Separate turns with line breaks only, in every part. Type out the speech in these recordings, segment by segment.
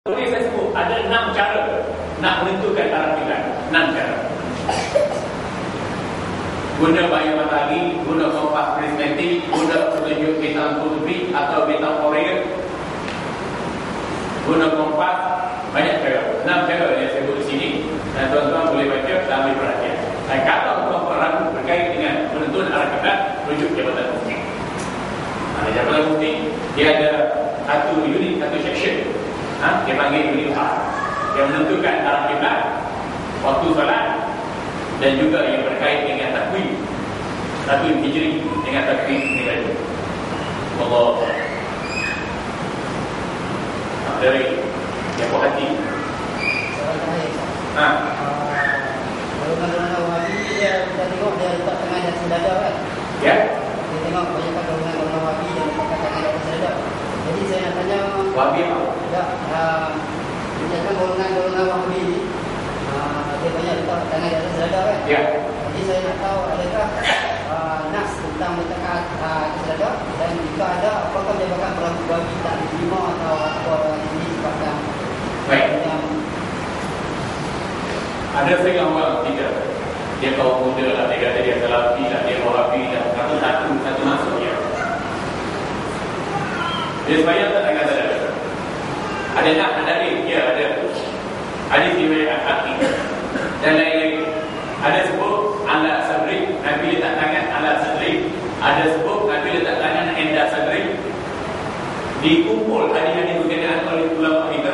Boleh saya sebut ada 6 cara nak menentukan arah kiblat. 6 cara. Guna bayar matahari, guna kompas prismatik, guna petunjuk bintang kutubik atau bintang Orion, guna kompas, banyak cara. 6 cara yang saya sebut di sini, dan tuan-tuan boleh baca dan ambil perhatian. Dan kalau tuan-tuan ragu berkait dengan penentuan arah kiblat, rujuk Jabatan Mufti. Jabatan Mufti dia ada satu unit, satu section, dia panggil unit khas yang menentukan arah kiblat, waktu salat, dan juga yang berkait dengan takwim hijri dengan takwim miladi. Allah dari yang buat hati.
Kalau Wahabi dia kita tengok dia letak tangan di atas dada kan?
Ya.
Kita tengok kebanyakan golongan Wahabi yang letak tangan di atas dada. Jadi saya nak tanya
Wahabi apa?
Tak, kebanyakan golongan Wahabi ni dia banyak letak tangan di atas dada kan?
Ya.
Jadi saya nak tahu adakah nas tentang meletakkan atas dada, dan jika ada, apakah menyebabkan berlaku Wahabi tak diterima atau apa ini sebabkan?
Baik. Ada setengah orang tidak. Dia kaum muda lah, dia kata dia Salafi lah, dia Wahabi lah, satu masuk dia. Dia sebayang tak tangan dada. Ada nak hadis, ya ada. Hadis riwayat Al-Haqi dan lain-lain. Ada sebut ala sadri, Nabi letak tangan ala sadri. Ada sebut Nabi letak tangan inda sadri. Dikumpul hadis-hadis berkenaan oleh ulama kita.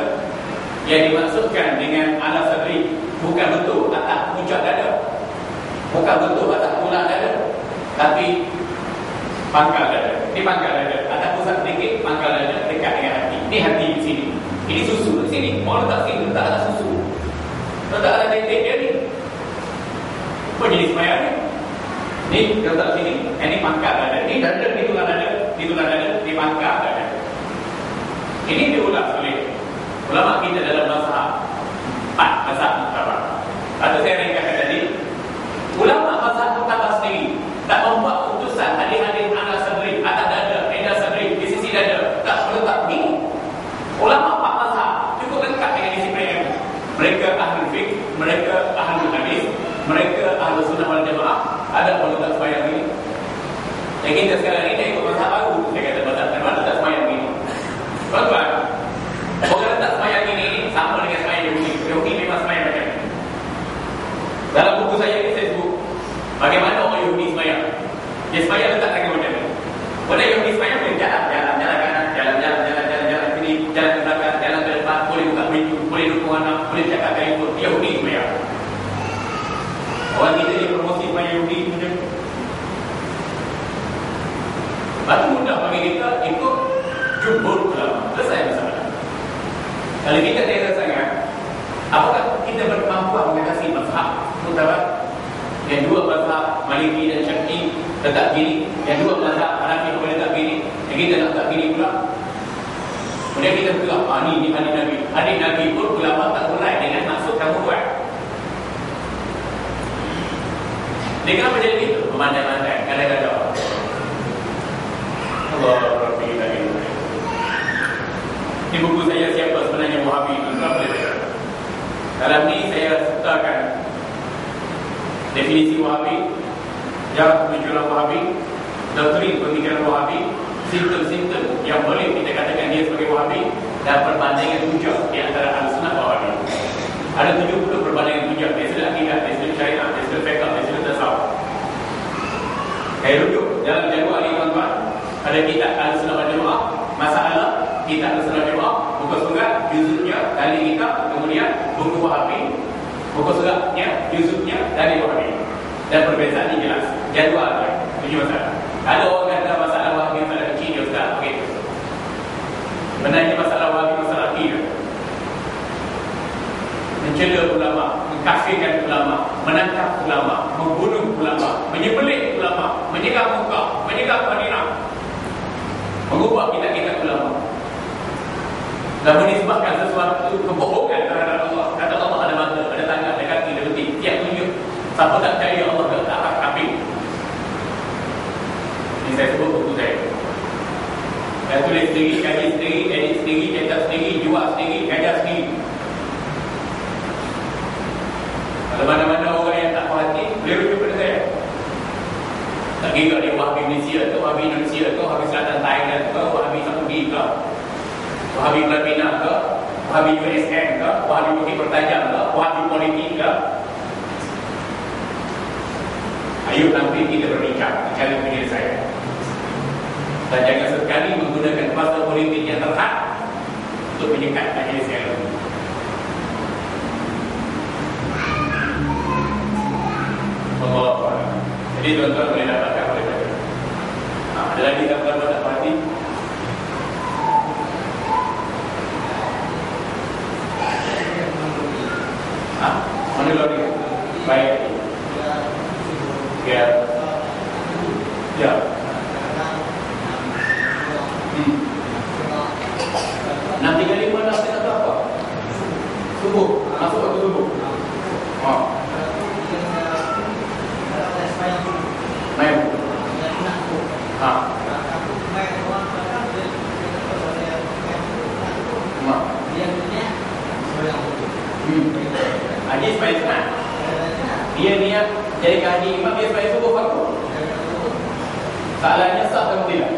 Yang dimaksudkan dengan ala sadri bukan betul atas puncak dada, bukan betul atas tulang dada, tapi pangkal dada. Ini pangkal dada, atas pusat sedikit, pangkal dada dekat dengan hati. Ini hati di sini. Ini susu di sini. Mau letak sini, letak atas susu. Letak atas titik dia ni. Apa jenis semayang ni? Ni letak sini. Ini pangkal dada. Ini dada, ini tulang dada, ini tulang dada, ini pangkal dada. Ini diulas oleh ulama kita dalam mazhab 4 mazhab muktabar. Atau saya ringkaskan tadi, ulama mazhab muktabar sendiri tak membuat keputusan hadis-hadis ala sadri, atas dada, inda sadri, di sisi dada, tak meletak begini. Ulama 4 mazhab cukup lengkap dengan disiplin ini. Mereka ahli fiqh, mereka ahli hadis, mereka ahli sunnah wal jamaah. Ada pun tak sembahyang ini. Yang kita sekarang ini ikut mazhab baru. Dia kata mazhab mana tak sembahyang ini. Tuan-tuan, orang tak sembahyang ini sama dengan sembahyang Yahudi. Yahudi memang sembahyang macam ini. Dalam buku saya ini saya sebut bagaimana orang Yahudi sembahyang. Dia sembahyang letak tangan macam ni. Orang Yahudi sembahyang boleh jalan kanan, jalan sini, jalan ke belakang, jalan ke depan, boleh buka pintu, boleh dukung anak, boleh cakap telefon. Yahudi sembahyang. Orang kita ni promosi sembahyang Yahudi macam ni. Baru mudah bagi kita ikut jumhur ulama. Selesai masalah. Kalau kita tanya sangat, apakah kita berkemampuan mengatasi mazhab muktabar? Yang dua mazhab Maliki dan Syafi'i letak gini, yang dua mazhab Hanafi boleh letak gini, yang kita nak letak gini pula. Kemudian kita berkata, ni hadis Nabi. Hadis Nabi pun ulama tak mulai dengan maksud kamu buat. Dia kenapa jadi begitu? Memandai-mandai, kadang-kadang Allah Rabbi Ilahi. Ini buku saya siapa sebenarnya Wahabi. Dalam ni saya sertakan definisi Wahabi, jarak penunjukan Wahabi, doktrin pemikiran Wahabi, simptom-simptom yang boleh kita katakan dia sebagai Wahabi, dan perbandingan hujah di antara Ahlussunnah Wahabi. Ada 70 perbandingan hujah dari sudut akidah, dari sudut syariat, dari sudut fiqh, dari sudut tasawuf. Saya rujuk dalam jadual ini tuan-tuan. Ada kitab Ahlussunnah wal Jamaah, masalah kitab Ahlussunnah wal Jamaah, buku surat, juzuknya dari kitab, kemudian buku Wahabi, buku suratnya, juzuknya dari Wahabi. Dan perbezaan ini jelas. Jadual 7 masalah. Ada orang kata masalah Wahabi masalah kecil dia Ustaz. Okey. Benarnya masalah Wahabi masalah kecil. Mencela ulama, mengkafirkan ulama, menangkap ulama, membunuh ulama, menyembelih ulama, menyegah muka, menyegah Madinah, mengubah kitab-kitab ulama, dan menisbahkan sesuatu kebohongan terhadap Allah. Kata Allah ada mata, ada tangan, ada kaki, ada betis. Tiap tunjuk. Siapa tak percaya Allah ke tak kafir. Ini saya sebut buku saya. Saya tulis sendiri, kaji sendiri, edit sendiri, cetak sendiri, jual sendiri, gajar sendiri. kira dia Wahabi Malaysia ke, Wahabi Indonesia ke, Wahabi Selatan Thailand ke, Wahabi Saudi ke, Wahabi Filipina ke, Wahabi USM ke, Wahabi Bukit Pertajam ke, Wahabi Politik ke. Ayo nanti kita berbincang mencari penyelesaian. Dan jangan sekali menggunakan bahasa politik yang terhad untuk menyekat penyelesaian. Allah. Jadi tuan-tuan boleh dapatkan oleh saya. Ada lagi tuan-tuan nak parti? Mana lagi? Baik. Ya. Ya. Nanti kali mana saya kata apa? Subuh. Masuk waktu subuh. Main. Haji supaya senang. Dia niat jadi haji imam, dia supaya subuh fardu. Salahnya sah atau tidak?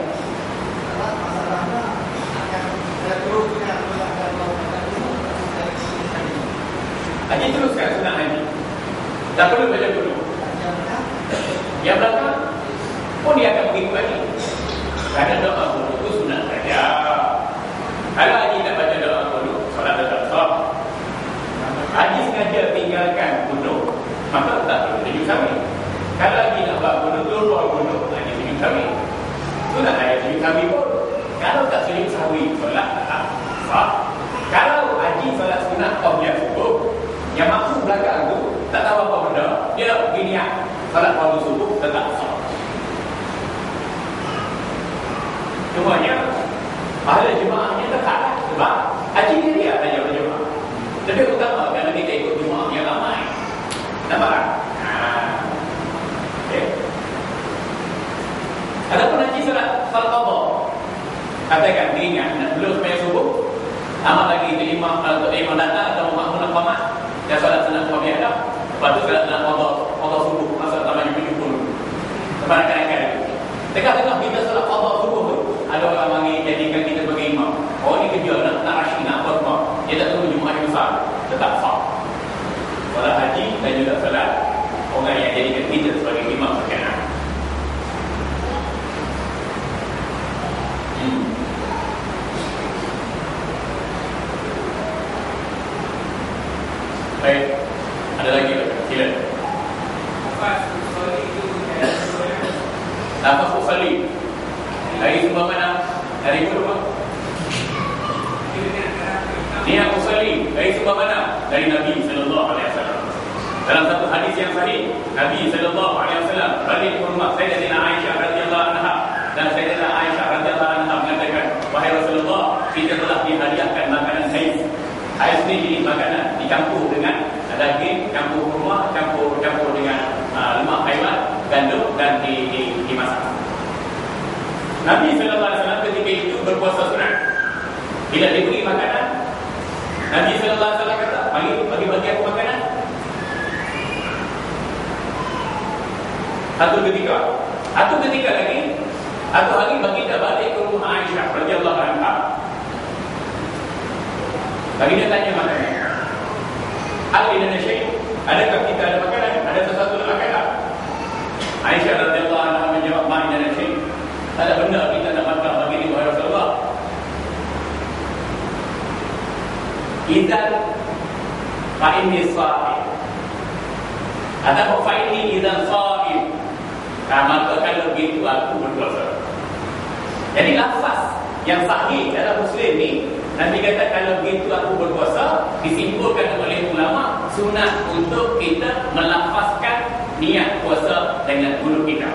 Haji teruskan sunat haji. Tak perlu baca dulu. Yang belakang pun dia akan begitu lagi. Kerana doa dulu itu sunat saja. Kalau haji tak baca doa dulu, solat tetap sah. Haji sengaja tinggalkan gunung, maka tak perlu sujud sahwi. Kalau haji nak buat gunung, keluar gunung, haji sujud sahwi. Sunat saja sujud sahwi pun. Kalau tak sujud sahwi, solat tetap sah. Kalau haji solat sunat qawliyah subuh, yang maksud belakang tu tak tahu apa benda, dia begini solat fardu subuh tetap sah. Cumanya pahala jemaahnya tetap sebab haji dia saja berjemaah. Lebih utama kerana kita ikut jemaah yang ramai. Nampak tak? Okay. Adapun haji solat qadha, katakan ingat nak belum sembahyang subuh, amat lagi itu imam datang atau makmum nak qamat, dia solat sunat qawliyah dah. Lepas tu solat sunat qadha subuh, masa tamanya 70. Sebarang-barang itu. Tengah-tengah kita solat qadha subuh tu, ada orang mari jadikan kita sebagai imam. Oh ni kerja nak rasyid nak apa semua. Dia tak tunggu Jumaat yang besar, tetap sah. Solat haji dan juga solat orang yang jadikan kita sebagai imam berkenaan. Baik, ada lagi tak? Sila. Nafas usali dari sumber mana? Dari mana? Niat usali dari sumber mana? Dari Nabi sallallahu alaihi wasallam. Dalam satu hadis yang sahih, Nabi sallallahu alaihi wasallam bagi rumah Sayyidatina Aisyah radhiyallahu anha, dan Sayyidatina Aisyah radhiyallahu anha mengatakan, wahai Rasulullah, kita telah dihadiahkan makanan hais. Hais ni jenis makanan dicampur dengan daging, campur kurma, campur dengan lemak haiwan, gandum dan dimasak. Nabi sallallahu alaihi wasallam ketika itu berpuasa sunat. Bila diberi makanan, Nabi sallallahu alaihi wasallam kata, bagi aku makanan. Satu ketika lagi, satu hari baginda balik ke rumah Aisyah radhiyallahu anha. Baginda tanya makanan. Al-Inna syai', adakah kita ada makanan? Ada sesuatu nak makan tak? Aisyah radhiyallahu anha menjawab, ma'inna syai'. Tak ada benda kita nak makan bagi ni wahai Rasulullah. Idzan fa inni sha'im. Atau fa inni idzan sha'im. Maka kalau begitu aku berpuasa. Jadi lafaz yang sahih dalam Muslim ni, Nabi kata kalau begitu aku berpuasa, disimpulkan oleh ulama sunat untuk kita melafazkan niat puasa dengan mulut kita.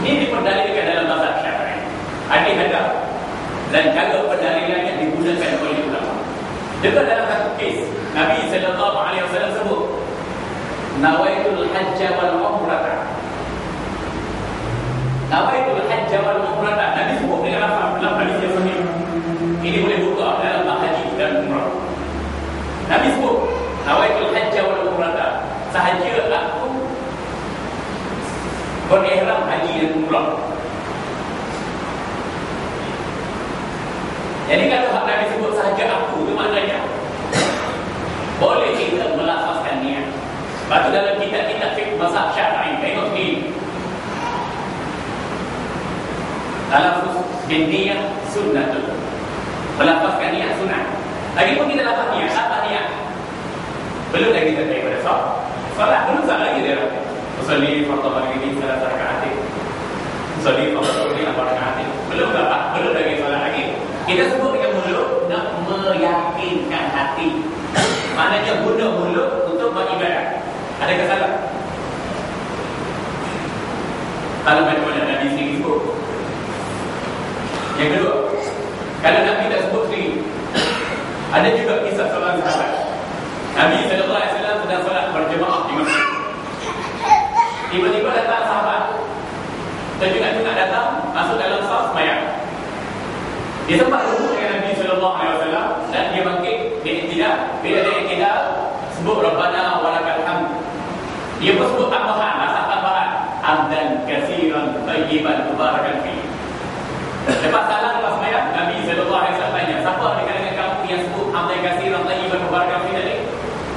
Ini diperdalilkan dalam mazhab Syafi'i. Hadis-hadis dan cara pendalilannya digunakan oleh ulama. Juga dalam satu kes, Nabi sallallahu alaihi wasallam sebut, nawaitul hajj wal umrah. Nawaitul hajj wal umrah. Nabi sebut dengan apa? Dalam hadis yang sahih. Ini boleh buka dalam haji dan umrah. Nabi sebut nawaitul hajj wal umrah. Sahaja aku berihram haji dan umrah. Jadi kalau Nabi sebut sahaja aku, itu maknanya boleh kita melafazkan niat. Lepas tu dalam kitab-kitab fiqh mazhab Syafi'i, tengok ni talafuz bin niyah sunnatul. Melafazkan niat sunnah. Lagipun kita lafaz niat, apa niat? Belum lagi kita pada solat belum sah lagi dia. Usolli fardhu maghrib salat rakaat. Usolli fardhu maghrib 4 rakaat. Belum lagi solat lagi. Kita sebut dengan mulut nak meyakinkan hati. Maknanya guna mulut untuk beribadah. Ada kesalahan? Kalau macam mana Nabi sendiri sebut. Yang kedua, kalau Nabi tak sebut sendiri, ada juga kisah seorang sahabat. Nabi SAW sedang solat berjemaah di masjid. Tiba-tiba datang sahabat, terjengak-jengak datang, masuk dalam saf sembahyang. Dia sempat duduk dengan Nabi SAW dan dia bangkit, dia iktidal. Bila dia iktidal, sebut Rabbana walakal hamd. Dia pun sebut tambahan, rasa tambahan, hamdan katsiran tayyiban mubarakan fi. Lepas salam, lepas sembahyang, Nabi SAW tanya, siapa di kalangan kamu yang sebut hamdan katsiran tayyiban mubarakan fi tadi?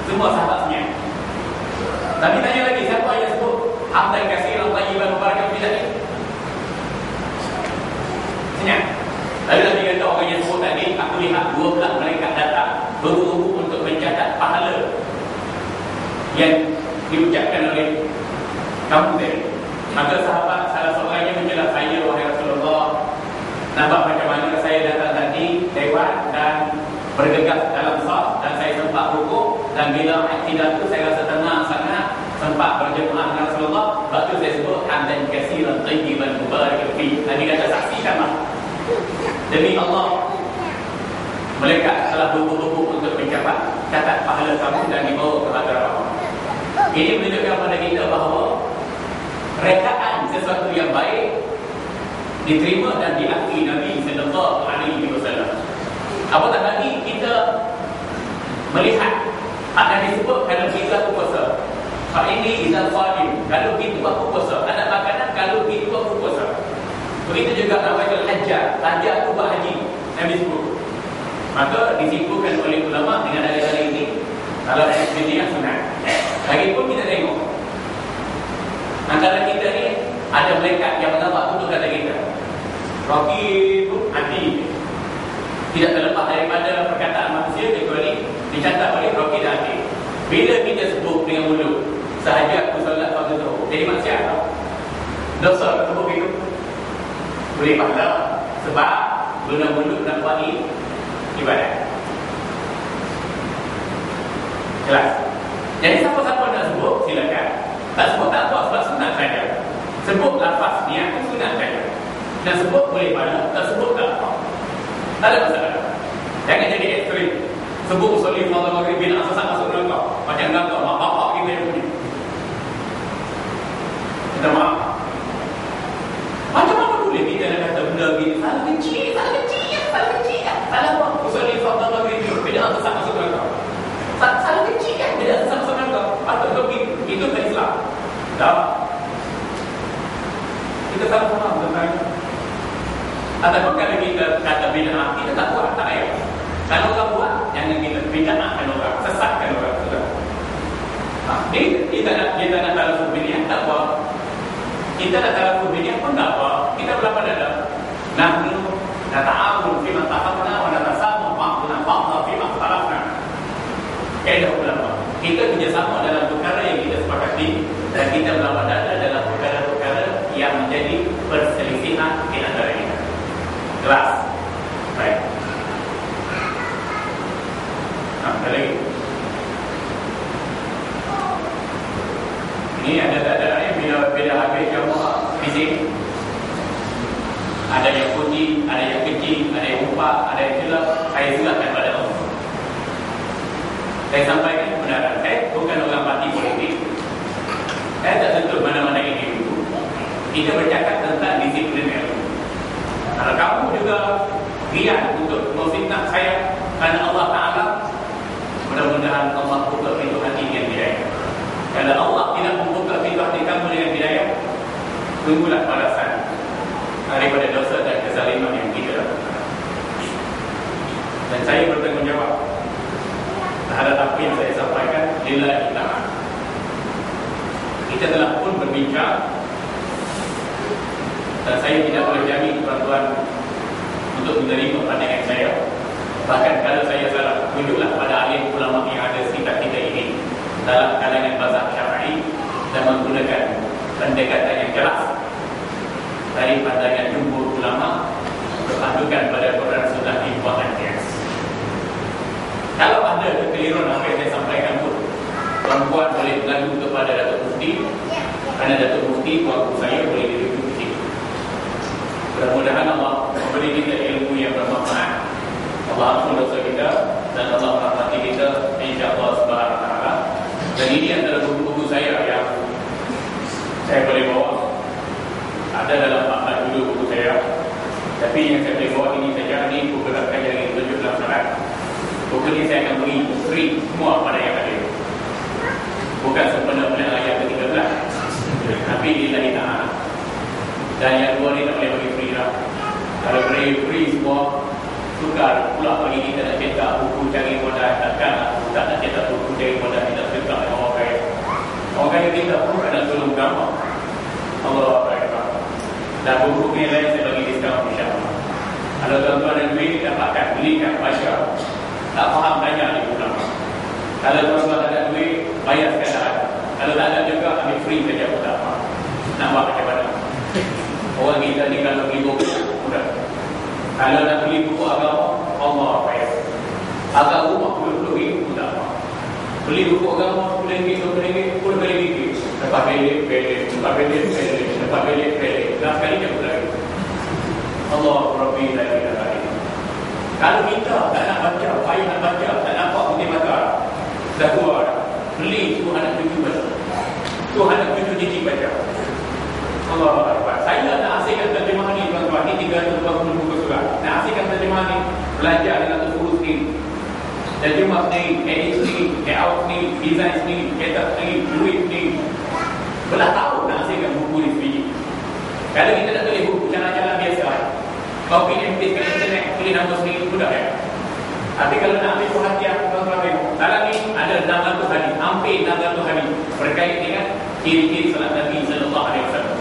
Semua sahabat senyap. Nabi tanya lagi, siapa yang sebut hamdan katsiran tayyiban mubarakan fi tadi? Senyap. Lalu Nabi kata, orang yang sebut tadi, aku lihat 12 malaikat datang berburu untuk mencatat pahala yang diucapkan oleh kamu tadi. Maka sahabat salah seorangnya menjelaskan, saya wahai Rasulullah, nampak macam mana saya datang tadi lewat dan bergegas dalam saf dan saya sempat rukuk, dan bila iktidal itu saya rasa tenang sangat, sempat berjemaah dengan Rasulullah. Lepas tu saya sebut hamdan katsiran tayyiban mubarakan fi. Nabi kata, saksikanlah demi Allah, malaikat telah berburu untuk mencatat pahala kamu dan dibawa ke hadarat Allah. Ini menunjukkan kepada kita bahawa rekaan sesuatu yang baik diterima dan diakui Nabi sallallahu alaihi wasallam. Apatah lagi kita melihat Nabi sebut kalau kita puasa, fa ini idzal qadim, kalau kita puasa, ada makanan kalau kita puasa. Begitu juga nawaitul hajjah, hajjah itu buat haji, Nabi sebut. Maka disimpulkan oleh ulama dengan dalil ini, kalau ini yang sunat. Lagipun kita tengok antara kita ni ada malaikat yang mendapat tutup kata kita, raqibun atid, tidak terlepas daripada perkataan manusia kecuali dicatat oleh raqib dan atid. Bila kita sebut dengan mulut sahaja aku solat fardu zuhur, jadi maksiat tak? Dosa sebut itu boleh pahala sebab guna mulut dan buat ibadah. Jelas? Jadi siapa-siapa nak sebut, silakan. Tak sebut tak apa, sebab sunat saja. Sebut lafaz niat itu sunat saja. Nak sebut boleh pahala, tak sebut tak apa. Tak ada masalah. Jangan jadi ekstrim. Sebut usolli fardhu maghrib bin asas masuk neraka. Macam neraka mak bapak kita yang punya. Minta maaf. Macam mana boleh kita nak kata benda begini? Salah kecil. Salah apa? Usolli fardhu maghrib bin asas masuk neraka. Salah kecil kan? Bila asas masuk neraka. Patut pergi. Itu ke Islam. Tak. Kita salah faham tentang. Ataupun kalau kita kata bid'ah, kita tak buat, tak payah. Kalau orang buat, jangan kita bid'ahkan orang, sesatkan orang. Sudah. Kita nak talafuz bid'ah, tak apa. Kita nak talafuz bid'ah pun tak apa. Kita berapa dalam? Nahnu nata'awun fima taqamna wa natasamu fa'na fima tarafna. Kaedah ulama. Kita kerjasama dalam perkara yang kita sepakati, dan kita berapa dalam perkara-perkara yang menjadi perselisihan di antara kita. Jelas? Baik. Ada lagi? Ini ada bila habis jamaah fizik, ada yang putih, ada yang kecil, ada yang upah, ada yang gelap. Saya silakan pada Allah. Saya sampaikan kebenaran. Saya bukan orang parti politik. Saya tak tentu mana-mana individu. Kita bercakap tentang disiplin ilmu. Kalau kamu juga giat untuk memfitnah saya kerana Allah Ta'ala, mudah-mudahan Allah buka pintu hati yang hidayah. Kalau Allah tidak membuka pintu hati kamu dengan hidayah, tunggulah balasan daripada dosa dan kezaliman yang kita lakukan. Dan saya bertanggungjawab terhadap apa yang saya sampaikan. Lillahi ta'ala. Kita telah pun berbincang, dan saya tidak boleh jamin tuan-tuan untuk menerima pandangan saya. Bahkan kalau saya salah, tunjuklah pada alim ulama yang ada sekitar kita ini dalam kalangan mazhab Syafi'i dan menggunakan pendekatan yang keras dari pandangan jumhur ulama berpandukan pada Quran Sunnah dan qiyas. Kalau ada kekeliruan apa yang saya sampaikan pun, tuan-tuan boleh mengadu kepada Datuk Mufti, kerana Datuk Mufti waktu saya boleh dirujuk di situ. Mudah-mudahan Allah memberi kita ilmu yang bermanfaat, Allah ampun dosa kita, dan Allah merahmati kita, insya-Allah subhanahu wa ta'ala. Dan ini adalah buku-buku saya yang saya boleh bawa. Ada dalam 4 judul buku saya, tapi yang saya boleh bawa ini saja. Ini buku gerakan yang ditunjuk dalam syarat. Buku ini saya akan beri free semua pada yang ada. Bukan sempena-pena ayat ke-13, tapi lillahi ta'ala. Dan yang dua ni tak boleh bagi free lah. Kalau beri free semua, sukar pula bagi kita nak cetak buku cari modal. Takkan tak nak cetak buku cari modal, kita cetak dengan orang kaya. Orang kaya kita pun nak tolong gambar. Allah Akbar. Dan buku ni lain saya bagi diskaun, insyaAllah. Kalau tuan-tuan dan duit, dapatkan, belikan, baca. Tak faham, tanya di ulama. Kalau tuan-tuan ada duit, bayar sekadar. Kalau tak ada juga, ambil free saja pun tak faham. Nak buat macam mana? Orang kita ni kalau beli buku, mudah. Kalau nak beli buku agama, Allah bayar. Agak rumah RM10 pun tak faham. Beli buku agama RM10, pun beli. Lepas belik, lepas belik. Dah sekali je pun lagi. Allah Rabbi la ilaha illa. Kalau kita tak nak baca, payah nak baca, tak nampak putih mata, dah keluar, beli tu anak cucu baca. Tu anak cucu cicit baca. Allah Akbar. Saya nak asingkan terjemahan ni tuan-tuan. Ni 320 buku surah. Nak asingkan terjemahan ni, belajar dengan usul ni, terjemah ni, edit ni, layout ni, design ni, cetak ni, duit ni. Belah tahu nak asingkan buku ni sebiji. Kalau kita nak tulis buku jalan-jalan biasa, copy and paste ke internet, tulis nama sendiri, mudah ya. Tapi kalau nak ambil perhatian tuan-tuan tengok, dalam ni ada 600 hadis, hampir 600 hadis berkait dengan ciri-ciri salat Nabi sallallahu alaihi wasallam.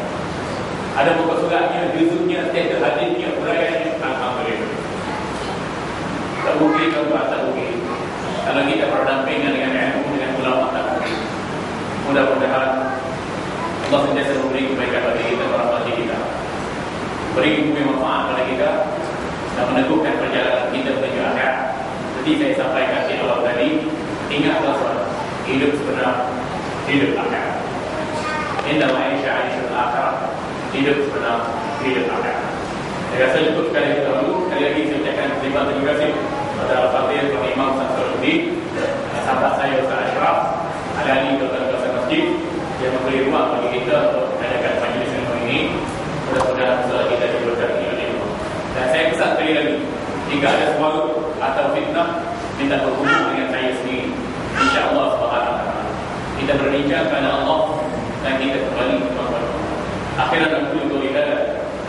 Ada buku suratnya, juzuknya, status hadisnya, uraiannya. Alhamdulillah. Tak mungkin tuan-tuan, tak mungkin. Kalau kita berdampingan dengan ilmu, dengan ulama, tak mungkin. Mudah-mudahan Allah sentiasa memberi kebaikan bagi kita, merahmati kita, beri ilmu yang manfaat pada kita, dan meneguhkan perjalanan kita menuju akhirat. Seperti saya sampaikan di awal tadi, ingatlah hidup sebenar, hidup akhirat. Inna ma'isha aishul akhirat, hidup sebenar, hidup akhirat. Saya rasa cukup sekali dahulu. Sekali lagi saya ucapkan terima kasih kepada Al-Fatih, kepada Imam Samsuluddin, sahabat saya Ustaz Ashraf, Al-Ali, Tuan-tuan Masjid, yang memberi ruang bagi kita untuk mengadakan majlis ilmu ini. Mudah-mudahan usaha kita diberkati oleh Allah. Dan saya pesan sekali lagi, jika ada suara atau fitnah, minta berhubung dengan saya sendiri, insya-Allah subhanahu wa ta'ala. Kita berbincang kepada Allah dan kita kembali kepada Allah. Akhiran aku lihat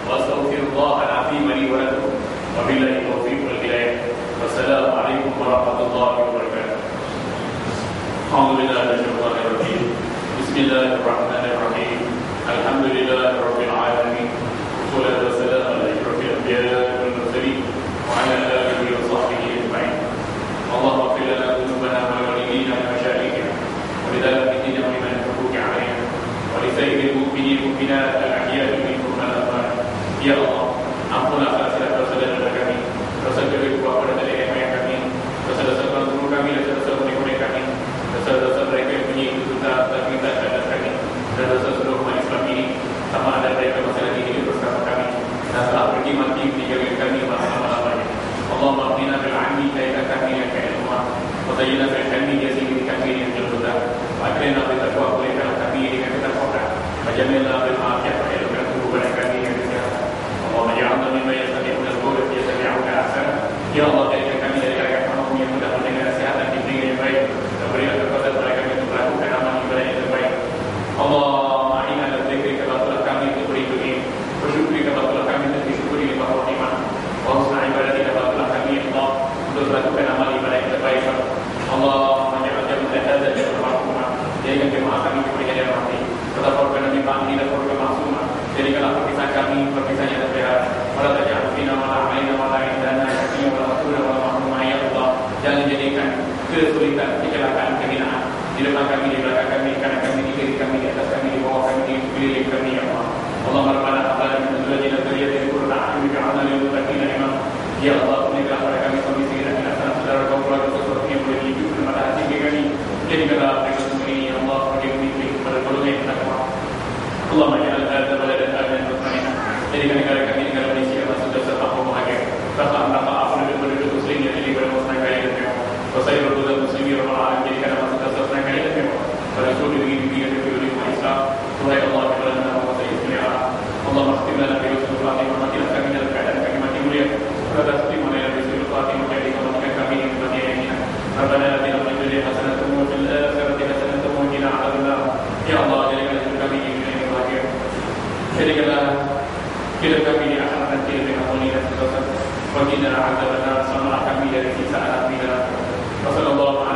wa astaghfirullahal azim li wa lakum wa billahi taufiq wal hidayah. Wassalamualaikum warahmatullahi wabarakatuh. Alhamdulillah syaitanir rajim. Bismillahirrahmanirrahim. Alhamdulillahirabbil alamin. Wassalatu wassalamu ala asyrafil anbiya'i wal mursalin wa ala alihi wa sahbihi ajma'in. Allahumma ighfir lana dhunubana wa walidina wa masyayikhina wa lidhalika mimman huquqi 'alaina wa li sayyidil mu'minin mu'minat al-ahya'i minhum al-amwat. Ya Allah, ampunlah dosa-dosa kami, dosa kedua kepada nenek moyang kami, dosa-dosa guru kami, dosa-dosa nenek moyang kami, dosa-dosa mereka yang punya ibu kita dan kita dan kami. kesulitan, kecelakaan, kehinaan di depan kami, di belakang kami, di kanan kami, di kiri kami, di atas kami, di bawah kami, di sekeliling kami, ya Allah. Allahumma rabbana hab lana min azwajina wa dhurriyyatina qurrata a'yun waj'alna lil muttaqina imama. Ya Allah, berikanlah kepada kami suami istri dan anak-anak saudara kaum keluarga sesuatu yang boleh dihidupkan pada hati kami. Jadikanlah mereka semua ini, ya Allah, bagi kami kepada golongan yang takwa. Allahumma ja'al hadza baladan aminan mutma'innan. Jadikan negara kami negara Malaysia masuk dalam satu bahagia. Rafa penduduk muslim yang jadi pada muslim kaya dan mewah. Wasai berbuat muslimin rabbal alamin, jadikan masuk dalam satu kaya dan mewah. Pada seluruh negeri yang dipilih oleh Islam. Wahai Allah, kepada nama Allah Subhanahu. Allahumma khtim lana bi husnil khatimah, matilah kami dalam keadaan kami mati mulia. Pada khtim lana bi husnil khatimah, jadikan kami yang mati yang ini. Rabbana atina fid dunya hasanatan wa fil akhirati hasanatan wa qina adzabannar. Ya Allah, jadikan kami yang bahagia. Jadikanlah hidup kami di akhirat nanti dengan mulia dan sentosa. Wa qina adzabannar, selamatkan kami dari siksa api neraka. Wassallallahu